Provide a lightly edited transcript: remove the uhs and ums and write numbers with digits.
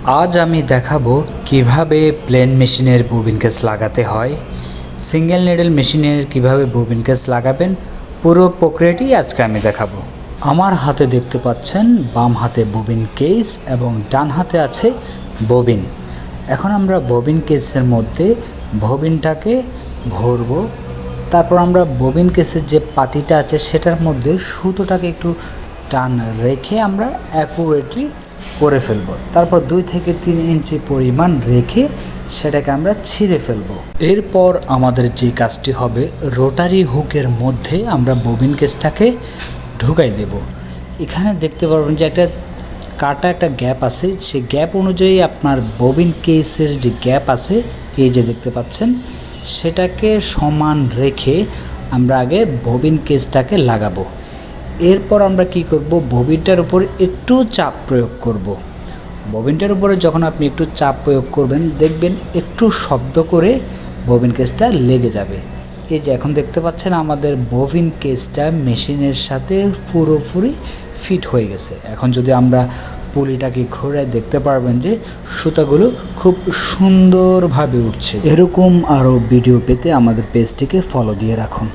আজ আমি দেখাবো কিভাবে প্লেন মেশিনের ববিন কেস লাগাতে হয়। সিঙ্গেল নিডল মেশিনের কিভাবে ববিন কেস লাগাবেন পুরো প্রক্রিয়াটি আজকে আমি দেখাবো। আমার হাতে দেখতে পাচ্ছেন বাম হাতে ববিন কেস এবং ডান হাতে আছে ববিন। এখন আমরা ববিন কেসের মধ্যে ববিনটাকে ভরবো। তারপর আমরা ববিন কেসের যে পাতিটা আছে সেটার মধ্যে সুতোটাকে একটু টান রেখে আমরা অ্যাকুরেটলি করে ফেলবো। তারপর 2 থেকে 3 ইঞ্চি পরিমাণ রেখে সেটাকে আমরা ছিঁড়ে ফেলবো। এরপর আমাদের যে কাজটি হবে, রোটারি হুকের মধ্যে আমরা ববিন কেসটাকে ঢুকাই দেব। এখানে দেখতে পারবেন যে একটা গ্যাপ আছে, সেই গ্যাপ অনুযায়ী আপনার ববিন কেসের যে গ্যাপ আছে এই যে দেখতে পাচ্ছেন, সেটাকে সমান রেখে আমরা আগে ববিন কেসটাকে লাগাবো। এরপর আমরা কি করব, ববিনটার উপর একটু চাপ প্রয়োগ করব। ববিনটার উপরে যখন আপনি একটু চাপ প্রয়োগ করবেন দেখবেন একটু শব্দ করে ববিন কেসটা লেগে যাবে। এই যে এখন দেখতে পাচ্ছেন আমাদের ববিন কেসটা মেশিনের সাথে পুরোপুরি ফিট হয়ে গেছে। এখন যদি আমরা পুলিটাকে ঘুরে দেখতে পারবেন যে সুতাগুলো খুব সুন্দরভাবে উঠছে। এরকম আরও ভিডিও পেতে আমাদের পেজটিকে ফলো দিয়ে রাখুন।